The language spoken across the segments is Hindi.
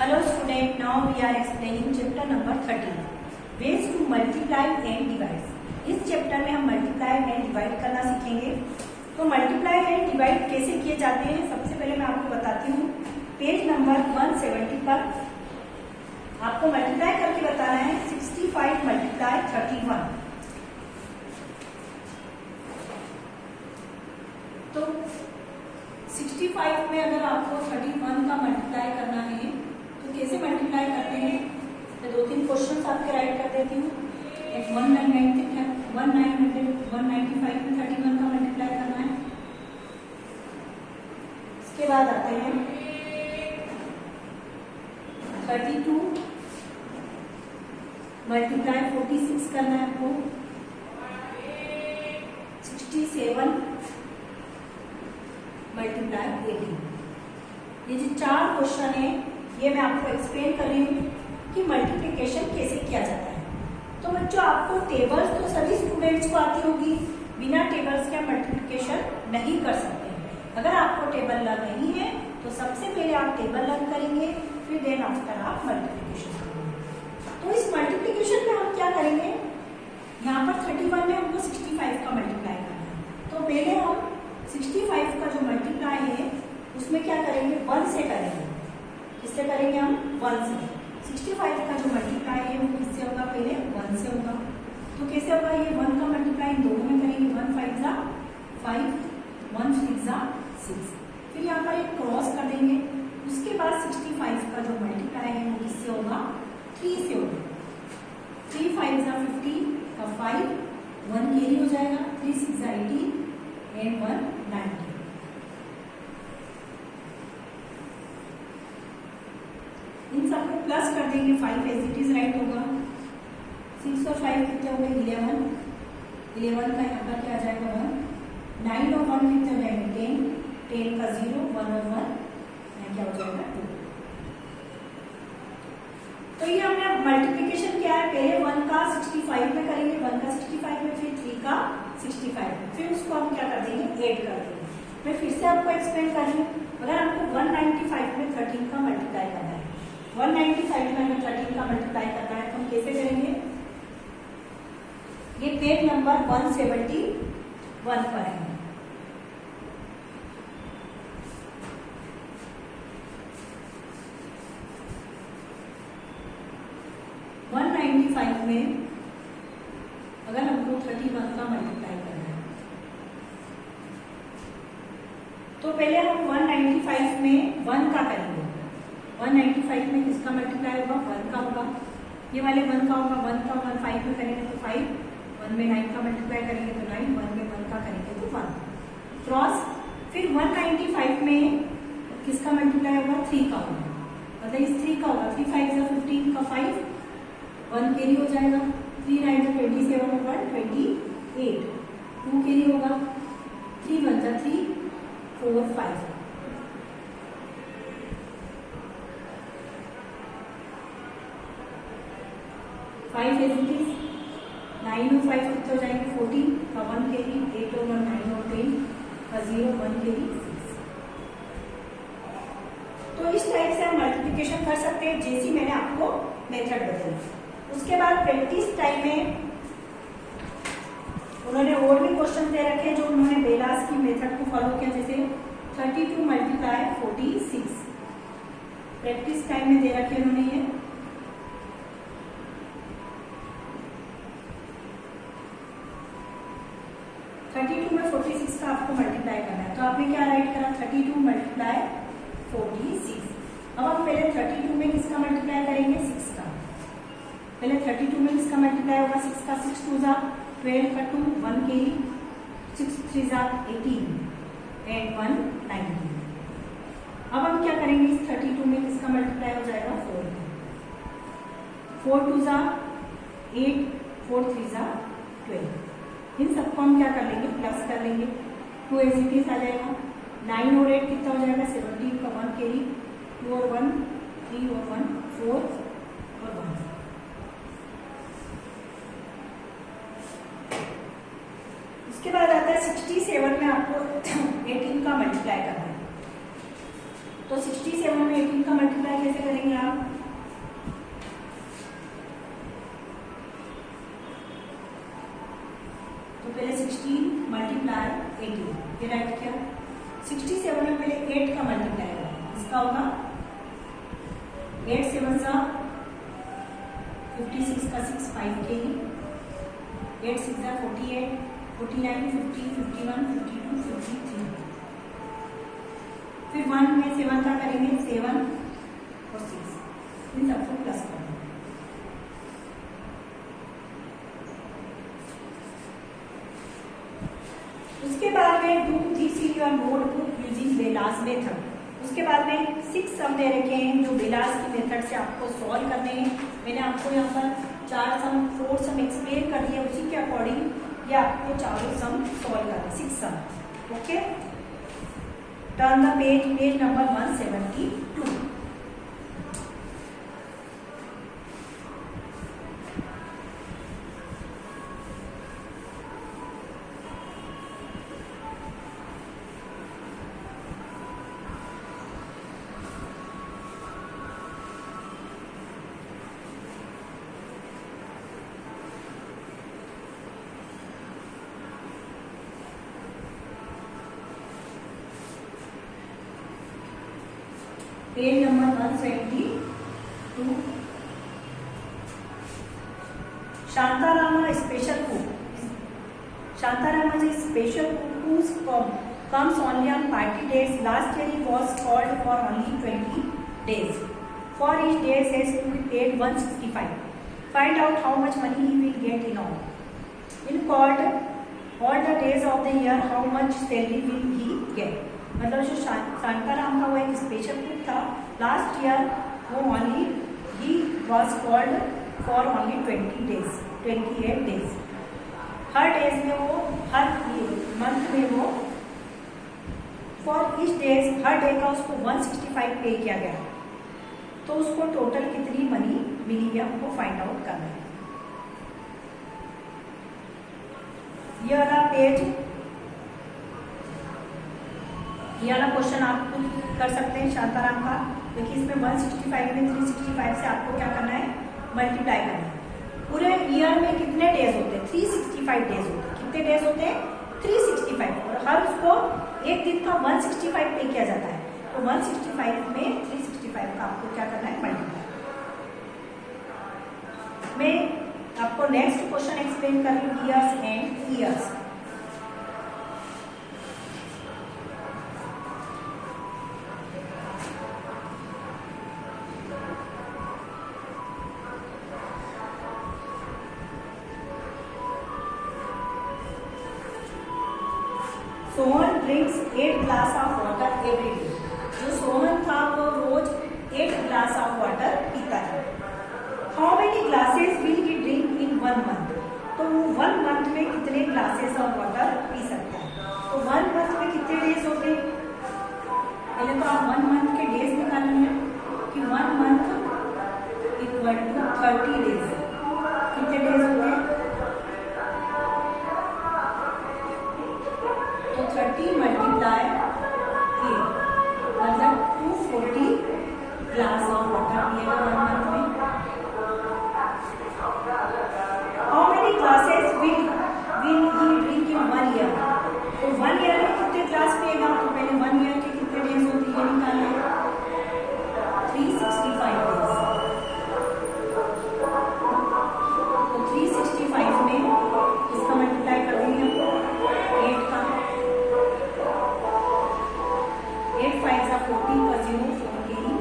Hello student, now we are explaining chapter number 13 ways to multiply and divide। इस चैप्टर में हम मल्टीप्लाई एंड डिवाइड करना सीखेंगे। तो मल्टीप्लाई एंड डिवाइड कैसे किए जाते हैं सबसे पहले मैं आपको बताती हूँ। पेज नंबर 170 पर आपको मल्टीप्लाई करके बताना है 65 मल्टीप्लाई 31। तो 65 में अगर आपको 31 का मल्टीप्लाई करना है तो कैसे मल्टीप्लाई करते हैं, मैं 2-3 क्वेश्चन आपके राइट कर देती हूँ। एक 195 में 31 का मल्टीप्लाई करना है। इसके बाद आते हैं 32 मल्टीप्लाई 46 करना है आपको। 67 मल्टीप्लाई 18। ये जो 4 क्वेश्चन है ये मैं आपको एक्सप्लेन कर रही हूँ कि मल्टीप्लिकेशन कैसे किया जाता है। तो बच्चों आपको टेबल्स तो सभी स्टूडेंट्स को आती होगी, बिना टेबल्स के मल्टीप्लिकेशन नहीं कर सकते हैं। अगर आपको टेबल लर्न नहीं है तो सबसे पहले आप टेबल लर्न करेंगे, फिर देन आफ्टर आप मल्टीप्लिकेशन करेंगे। तो इस मल्टीप्लिकेशन में हम क्या करेंगे, यहाँ पर 31 में हमको 65 का मल्टीप्लाई करना है। तो पहले हम 65 का जो मल्टीप्लाई है उसमें क्या करेंगे, 1 से करेंगे। किससे करेंगे हम, 1 से। 65 का जो मल्टीप्लाई है वो किससे होगा, पहले 1 से होगा। तो कैसे होगा, ये 1 का मल्टीप्लाई दोनों में करेंगे। 1 5 जा 5, 1 6 जा 6। फिर यहाँ पर एक क्रॉस कर देंगे। उसके बाद 65 का जो मल्टीप्लाई है वो किससे होगा, 3 से होगा। 3 5 जा 50 का 5, 1 कैरी हो जाएगा। 3 6 जा 18 एंड 1 90। इन सबको प्लस कर देंगे। 5 एज इट इज राइट होगा। 6 और 5 कितने हो गए, 11। 11 का यहाँ पर क्या आ जाएगा, 1। 9 और 1 कितने हो जाएंगे, 10। 10 का 0, 1 और 1 यहाँ क्या हो जाएगा, 2। तो ये हमने मल्टीप्लिकेशन किया है। पहले 1 का 65 में करेंगे, 1 का 65 में, फिर 3 का 65 में, फिर उसको हम क्या कर देंगे, ऐड कर देंगे। मैं फिर से आपको एक्सप्लेन कर रही हूँ। अगर हमको 195 में 13 का मल्टीप्लाई करना है, 195 में हमें 13 का मल्टीप्लाई करना है, तो हम कैसे करेंगे, ये पेज नंबर 171 पर है। में अगर हमको 31 का मल्टीप्लाई करना है तो पहले हम 195 में 1 का करेंगे। 195 में किसका मल्टीप्लाई होगा, 1 का होगा। ये वाले 1 का होगा। 1 का 1 5 में करेंगे तो 5, 1 में 9 का मल्टीप्लाई करेंगे तो 9, 1 में 1 का करेंगे तो 1 क्रॉस। फिर 195 में किसका मल्टीप्लाई होगा, 3 का होगा। मतलब इस 3 का होगा। 3 5 जा 15 का 5, 1 कैरी हो जाएगा। 3 9 जा 27 और 1 28, 2 कैरी होगा। 3 1 जा 3, 4 5। 5 एज इट इज। 9 और 5 कितने हो जाएंगे, 14 का 1 कैरी, 8 और 1 9 और 10 का 0, 1 कैरी 6। तो इस टाइप से हम मल्टीप्लिकेशन कर सकते हैं, जैसी मैंने आपको मेथड बताई। उसके बाद प्रैक्टिस टाइम में उन्होंने और भी क्वेश्चन दे रखे जो उन्होंने बेलास की मेथड को फॉलो किया, जैसे 32 मल्टीप्लाई 46 प्रैक्टिस टाइम में दे रखे उन्होंने। ये में 46 का आपको मल्टीप्लाई करना है। तो आपने क्या राइट करा, 32 मल्टीप्लाई 46। अब हम पहले 32 में किसका मल्टीप्लाई करेंगे, 6 का। पहले 32 में किसका मल्टीप्लाई होगा, 6 का। 6 2 जा 12 का 2, 1 कैरी, 6 3 जा 18 एंड 1 19। अब हम क्या करेंगे, इस 32 में किसका मल्टीप्लाई हो जाएगा, 4 का। 4 2 जा 8, 4 3 जा 12। इन सबको हम क्या कर लेंगे, प्लस कर लेंगे। 2 एज इट इज आ जाएगा। 9 और 8 कितना हो जाएगा, 17 का 1 कैरी, 2 और 1 3 और 1 4 और 1। उसके बाद आता है 67 में आपको 18 का मल्टीप्लाई करना है। तो 67 में 18 का मल्टीप्लाई कैसे करेंगे आप? तो पहले 16 मल्टीप्लाई 18, ये राइट किया। 67 में पहले 8 का मल्टीप्लाई होगा, इसका होगा 8 7 सा 56 का 6 5 के ही, 8 6 सा 48, 49 50 51 52 53। फिर 1 में 7 का करेंगे, 7 और 6, इन सबको प्लस कर देंगे। उसके बाद में do this in your notebook using Bellas method. उसके बाद में 6 सम दे रखे हैं जो बेलास की मेथड से आपको सॉल्व करने हैं। मैंने आपको यहाँ पर 4 सम 4 सम एक्सप्लेन कर दिया, उसी के अकॉर्डिंग ये आपको चारों सम सॉल्व करना, 6 sum. Okay, turn the page number 172। Page number 172। Shantarama special cook. Shantarama is special cook who comes only on party days. Last year he was called for only 20 days. For each day has to be paid 165. Find out how much money he will get in all. In called all the days of the year, how much salary will he get? मतलब जो शांताराम का वो एक स्पेशल कुक था, लास्ट ईयर वो only he was called for only 28 days. Her days में वो, हर मंथ में वो for each days, her day का उसको 165 पे किया गया। तो उसको टोटल कितनी मनी मिली है हमको फाइंड आउट करना है। ये वाला पेज, ये वाला क्वेश्चन आप कर सकते हैं शांताराम का, क्योंकि इसमें 165 में 365 से आपको क्या करना है, मल्टीप्लाई करना है। पूरे ईयर में कितने डेज होते हैं? 365 डेज होते हैं। कितने डेज होते हैं? 365। और हर उसको एक दिन का 165 पे किया जाता है। तो 165 में 365 का आपको क्या करना है, मल्टीप्लाई। मैं आपको नेक्स्ट क्वेश्चन एक्सप्लेन कर रही हूँ, years and years. Sohan drinks 8 glass of water every day. जो सोहन था वो रोज 8 ग्लास ऑफ वाटर पीता है। How many glasses will he drink in 1 month? तो वो 1 मंथ में कितने ग्लासेस ऑफ वाटर पी सकता है? तो 1 मंथ में कितने डेज होते हैं? पहले तो आप 1 मंथ के डेज निकालेंगे कि 1 मंथ इक्वल टू 30 डेज। कितने डेज होते हैं? तो 30 मल्टीप्लाई 8 मतलब 240 ग्लास ऑफ वाटर पिएगा 1 मंथ में। How many glasses will he drink in 1 year? तो 1 ईयर में कितने ग्लास पिएगा? तो पहले 1 ईयर के कितने डेज होते हैं ये निकालना है, 365 डेज। तो 365 में इसका मल्टीप्लाई कर देंगे हमको 8 का, 8 5 सा 40 का 0 4 के ही,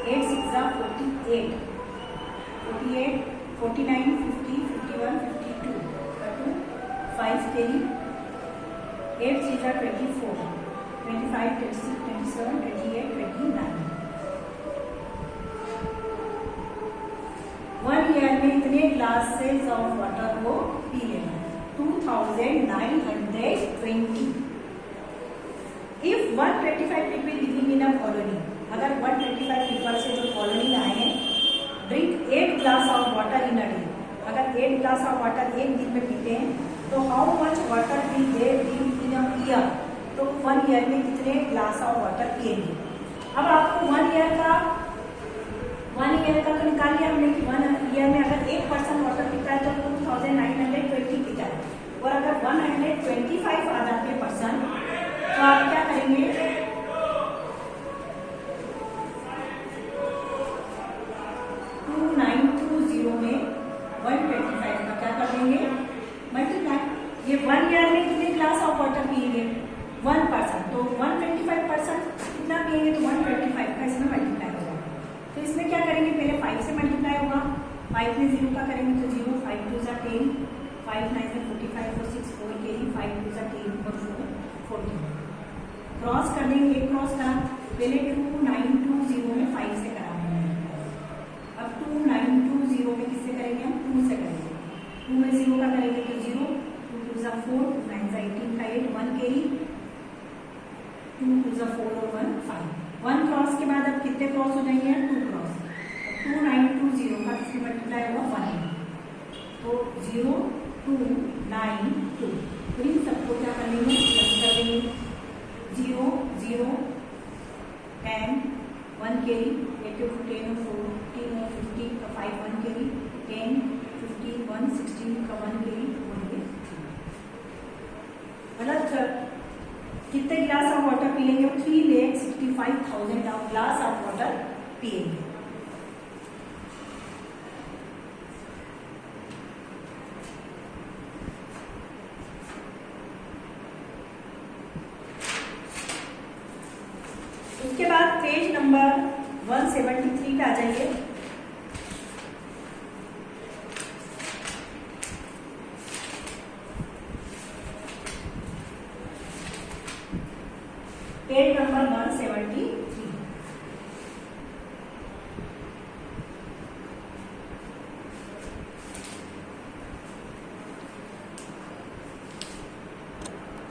8 6 सा 48, 49 50 51 52 का 2 5 के ही, 8 6 सा 24 25 26 27 28 29। 1 ईयर में इतने ग्लासेस ऑफ वाटर वो पी लेना, 2920। If 125 people living in a colony, अगर 125 पीपल से जो कॉलोनी में आए हैं, drink 8 glass of water in a day, अगर 8 ग्लास ऑफ वाटर एक दिन में पीते हैं तो how much water will they drink in a year? तो 1 ईयर में कितने ग्लास ऑफ वाटर पिएंगे? अब आपको 1 ईयर का तो निकाल लिया हमने कि 1 ईयर में अगर 1% वाटर पीता है तो 2920 पीता है, और अगर 125 आ जाते हैं पर्सन तो आप क्या करेंगे, 2920 में 125 का क्या कर देंगे, मल्टीप्लाई। ये 1 ईयर में कितने ग्लास ऑफ वाटर पिएंगे, 1%, तो 125% कितना पिएंगे, तो 125 का इसमें मल्टीप्लाई हो जाएगा। तो इसमें क्या करेंगे, पहले 5 से मल्टीप्लाई होगा, 5 में 0 का करेंगे तो 0, 5 2 जा 10, 5 9 से 45 और 6 4 के लिए 5 2 जा 10 और 4 14। क्रॉस कर देंगे, एक क्रॉस करा, पहले 2920 में 5 से कराएंगे, अब 2920 में किससे करेंगे, हम 2 से करेंगे, 2 में 0 का करेंगे तो 0, 2 2 जा 4, 9 जा 18 का 8, 1 कैरी, 2 2 जा 4 और 1 5। 1 क्रॉस के बाद अब कितने क्रॉस हो जाएंगे, 2 क्रॉस, 2920 का किससे मल्टीप्लाई होगा, 1, तो 0 2 9 2, तो इन सबको क्या कर लेंगे, प्लस कर देंगे, 0 0 10 1 कैरी, 8 to 10 और 14 और 50 का 5 1 कैरी, 10 15 1 16 का 1 कैरी, मतलब कितने गिलास ऑफ वाटर पिएंगे, 3,65,000 ग्लास ऑफ वाटर पिएंगे। उसके बाद पेज नंबर 173 पे आ जाइए। Page number 173,